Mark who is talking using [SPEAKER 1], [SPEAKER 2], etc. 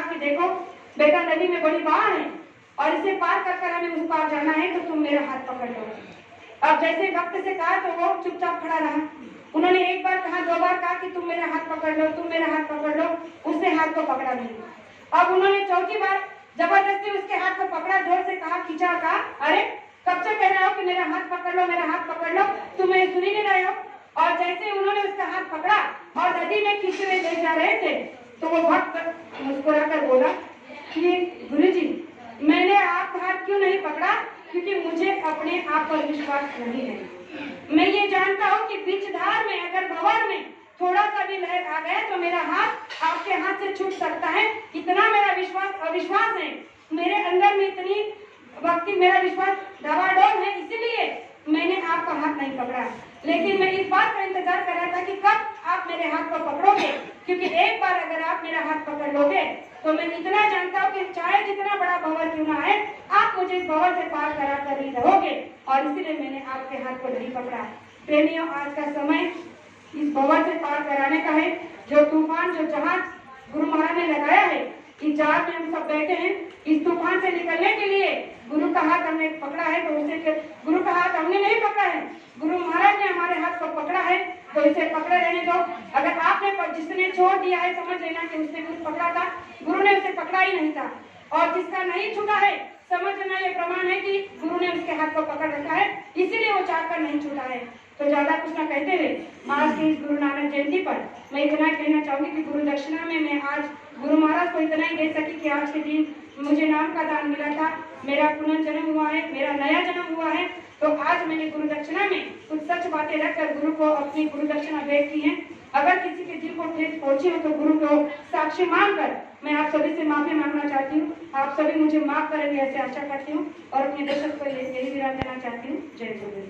[SPEAKER 1] कि देखो बेटा, नदी में बड़ी बाढ़ है और इसे पार कर कर हमें उस पार जाना है, तो तुम मेरा हाथ पकड़ लो। अब जैसे भक्त से कहा तो वो चुपचाप खड़ा रहा। उन्होंने एक बार कहा, 2 बार कहा कि तुम मेरा हाथ पकड़ लो, तुम मेरा हाथ पकड़ लो, उसने हाथ को पकड़ा नहीं। अब उन्होंने 4थी बार जबरदस्ती उसके हाथ को पकड़ा, जोर से कहा, खींचा, कहा, अरे कब से कह रहे हो कि मेरा हाथ पकड़ लो, मेरा हाथ पकड़ लो, तुम मेरी सुन ही नहीं रहे हो। और जैसे उन्होंने उसका हाथ पकड़ा और नदी में खींचे हुए ले जा रहे थे, तो वो भक्त मुस्कुराकर बोला कि गुरुजी, मैंने आपका हाथ क्यों नहीं पकड़ा? क्योंकि मुझे अपने आप पर विश्वास नहीं है। मैं ये जानता हूँ कि बीच धार में अगर भंवर में थोड़ा सा भी लहर आ गया तो मेरा हाथ आपके हाथ से छूट सकता है। इतना मेरा अविश्वास है, मेरे अंदर में इतनी भक्ति, मेरा विश्वास डबाडोल है, इसीलिए मैंने आपका हाथ नहीं पकड़ा। लेकिन मैं इस बात का इंतजार कर रहा था कि कब आप मेरे हाथ को पकड़ोगे, क्योंकि एक बार अगर आप मेरा हाथ पकड़ लोगे तो मैं इतना जानता हूँ कि चाहे जितना बड़ा भंवर क्यों ना है, आप मुझे इस भंवर से पार करा कर ही रहोगे, और इसीलिए मैंने आपके हाथ को नहीं पकड़ा। प्रेमियों, आज का समय इस भंवर से पार कराने का है। जो तूफान, जो जहाज गुरु महाराज ने लगाया है, इस जहाज में हम सब बैठे हैं। इस तूफान से निकलने के लिए गुरु का हाथ हमने पकड़ा है, तो उसे गुरु का हाथ हमने नहीं पकड़ा है, गुरु महाराज ने हमारे हाथ को पकड़ा है, तो इसे पकड़े रहने दो। अगर आपने जिसने छोड़ दिया है, समझ लेना कि उसने कुछ पकड़ा था, गुरु ने उसे पकड़ा ही नहीं था। और जिसका नहीं छूटा है, समझ लेना ये प्रमाण है कि गुरु ने उसके हाथ को पकड़ रखा है, इसीलिए वो चाहकर नहीं छूटा है। तो ज्यादा कुछ ना कहते हुए आज की इस गुरु नानक जयंती पर मैं इतना कहना चाहूंगी कि गुरु दक्षिणा में मैं आज गुरु महाराज को इतना ही दे सकी कि आज के दिन मुझे नाम का दान मिला था, मेरा पुनर्जन्म हुआ है, मेरा नया जन्म हुआ है, तो आज मैंने गुरु दक्षिणा में कुछ सच बातें रखकर गुरु को अपनी गुरु दक्षिणा भेंट की है। अगर किसी के दिल को ठेस पहुंची हो तो गुरु को साक्षी मानकर मैं आप सभी से माफी मांगना चाहती हूँ। आप सभी मुझे माफ करेंगे ऐसे आशा करती हूँ और अपने दर्शक को यही विराम देना चाहती हूँ। जय गुरु।